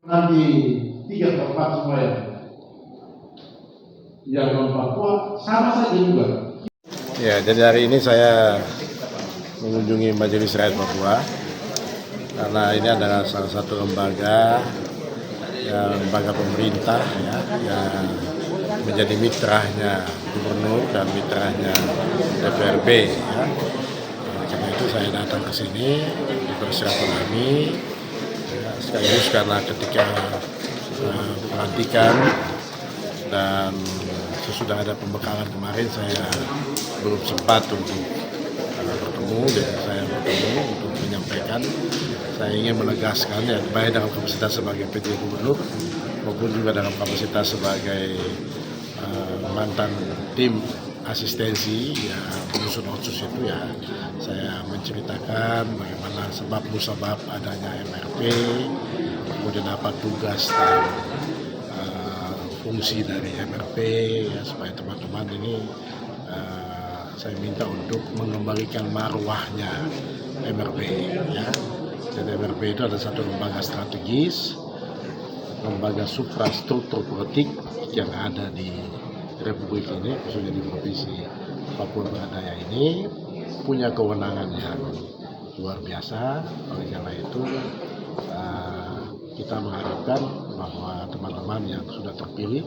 nanti 3 atau 4 semua yang non Papua sama saja juga. Ya, jadi hari ini saya mengunjungi Majelis Rakyat Papua karena ini adalah salah satu lembaga pemerintah yang menjadi mitranya gubernur dan mitranya DPRB. Karena itu saya datang ke sini bersilaturahmi. Sekaligus karena ketika pelantikan dan sesudah ada pembekalan kemarin saya belum sempat untuk bertemu, dan saya bertemu untuk menyampaikan saya ingin menegaskan ya, baik dalam kapasitas sebagai PJ Gubernur maupun juga dalam kapasitas sebagai mantan tim asistensi ya penyusun otsus itu ya, saya menceritakan bagaimana sebab musabab adanya MRP, kemudian apa tugas dan fungsi dari MRP ya, supaya teman-teman ini saya minta untuk mengembalikan marwahnya MRP ya. Jadi MRP itu adalah satu lembaga strategis, lembaga suprastruktur politik yang ada di Republik ini, khususnya di Provinsi Papua Barat Daya ini, punya kewenangan yang luar biasa. Oleh karena itu kita mengharapkan bahwa teman-teman yang sudah terpilih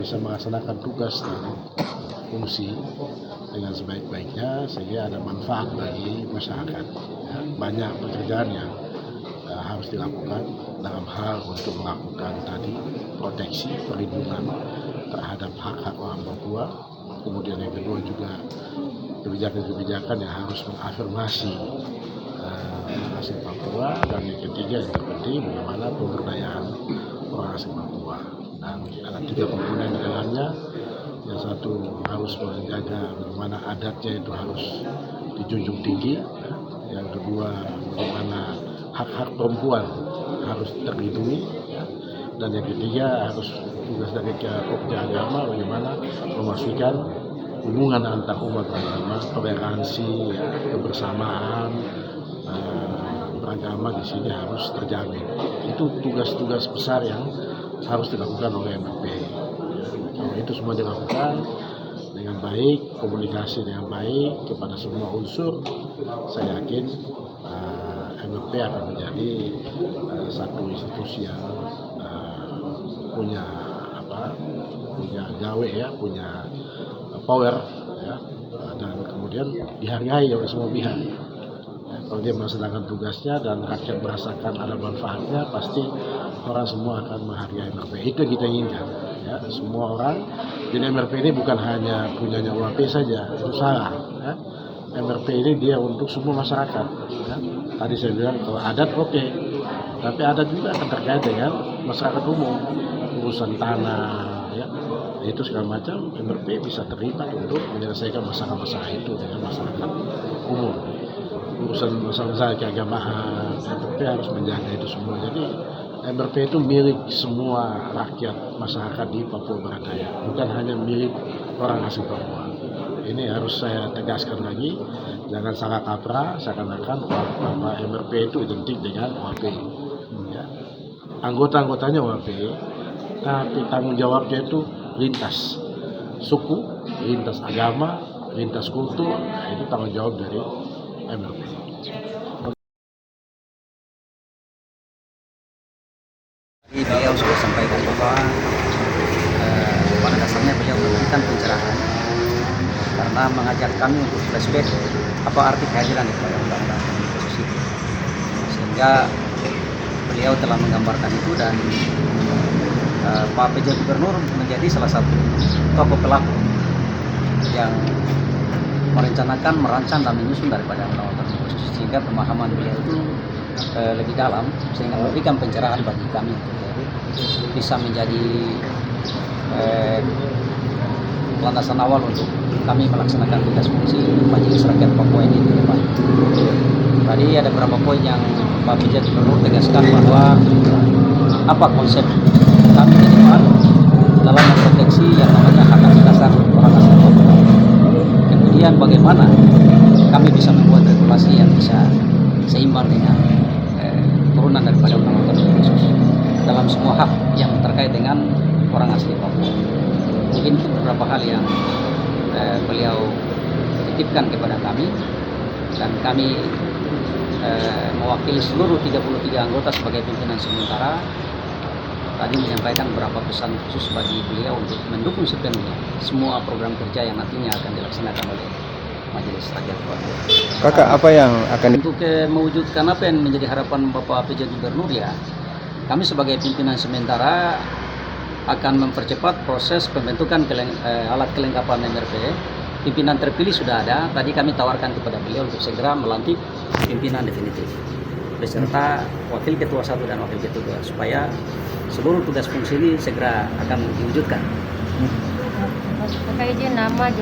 bisa melaksanakan tugas dan fungsi dengan sebaik-baiknya sehingga ada manfaat bagi masyarakat. Banyak pekerjaan yang harus dilakukan dalam hal untuk melakukan tadi proteksi, perlindungan terhadap hak-hak orang Papua. Kemudian yang kedua juga kebijakan-kebijakan yang harus mengafirmasi asing Papua, dan yang ketiga yang terpenting bagaimana pemberdayaan orang asing Papua. Dan ada 3 komponen di dalamnya. Yang satu harus menjaga bagaimana adatnya itu harus dijunjung tinggi. Yang kedua bagaimana hak-hak perempuan harus terlindungi. Dan yang ketiga harus tugas dari Kopda Agama bagaimana memastikan hubungan antar umat beragama, toleransi, kebersamaan beragama di sini harus terjamin. Itu tugas-tugas besar yang harus dilakukan oleh MRP. Kalau itu semua dilakukan dengan baik, komunikasi dengan baik kepada semua unsur, saya yakin MRP akan menjadi satu institusi yang punya gawe ya, punya power ya, dan kemudian dihargai oleh semua pihak. Kalau dia melaksanakan tugasnya dan rakyat merasakan ada manfaatnya, pasti orang semua akan menghargai MRP. Itu yang kita inginkan ya, semua orang. Jadi MRP ini bukan hanya punyanya UAP saja, itu salah ya. MRP ini dia untuk semua masyarakat ya. Tadi saya bilang kalau adat oke, tapi adat juga akan terkait dengan masyarakat umum, urusan tanah ya, itu segala macam. MRP bisa terlibat untuk menyelesaikan masalah-masalah itu dengan masyarakat umum. Urusan masalah keagamaan, MRP harus menjaga itu semua. Jadi MRP itu milik semua rakyat masyarakat di Papua Barat Daya, bukan hanya milik orang asing Papua. Ini harus saya tegaskan lagi, jangan salah kaprah seakan-akan bahwa MRP itu identik dengan OAP. Ya. Anggota-anggotanya OAP, tapi tanggung jawabnya itu lintas suku, lintas agama, lintas kultur. Nah, itu tanggung jawab dari MRP. Beliau sudah sampaikan bahwa pada dasarnya beliau memberikan pencerahan karena mengajak kami untuk flashback apa arti kehadiran kepada undang-undang khusus itu, sehingga beliau telah menggambarkan itu. Dan Pak PJ Gubernur menjadi salah satu tokoh pelaku yang merencanakan, merancang dan menyusun daripada undang-undang khusus, sehingga pemahaman beliau itu lebih dalam, sehingga memberikan pencerahan bagi kami bisa menjadi landasan awal untuk kami melaksanakan tugas fungsi Majelis Rakyat Papua ini ke depan. Tadi ada beberapa poin yang Pak PJ Gubernur tegaskan bahwa apa konsep kami ke depan dalam memproteksi yang namanya hak asasi dasar orang asli Papua. Kemudian bagaimana kami bisa membuat regulasi yang bisa seimbang dengan turunan daripada undang-undang khusus. dalam semua hak yang terkait dengan orang asli Papua. Mungkin itu beberapa hal yang beliau titipkan kepada kami, dan kami mewakili seluruh 33 anggota sebagai pimpinan sementara tadi menyampaikan beberapa pesan khusus bagi beliau untuk mendukung sepenuhnya semua program kerja yang nantinya akan dilaksanakan oleh Majelis Rakyat Papua. Kakak, apa yang akan Untuk mewujudkan apa yang menjadi harapan Bapak PJ Gubernur, ya, kami sebagai pimpinan sementara akan mempercepat proses pembentukan alat kelengkapan MRP. Pimpinan terpilih sudah ada, tadi kami tawarkan kepada beliau untuk segera melantik pimpinan definitif beserta wakil ketua 1 dan wakil ketua 2 supaya seluruh tugas fungsi ini segera akan diwujudkan. Pakai izin nama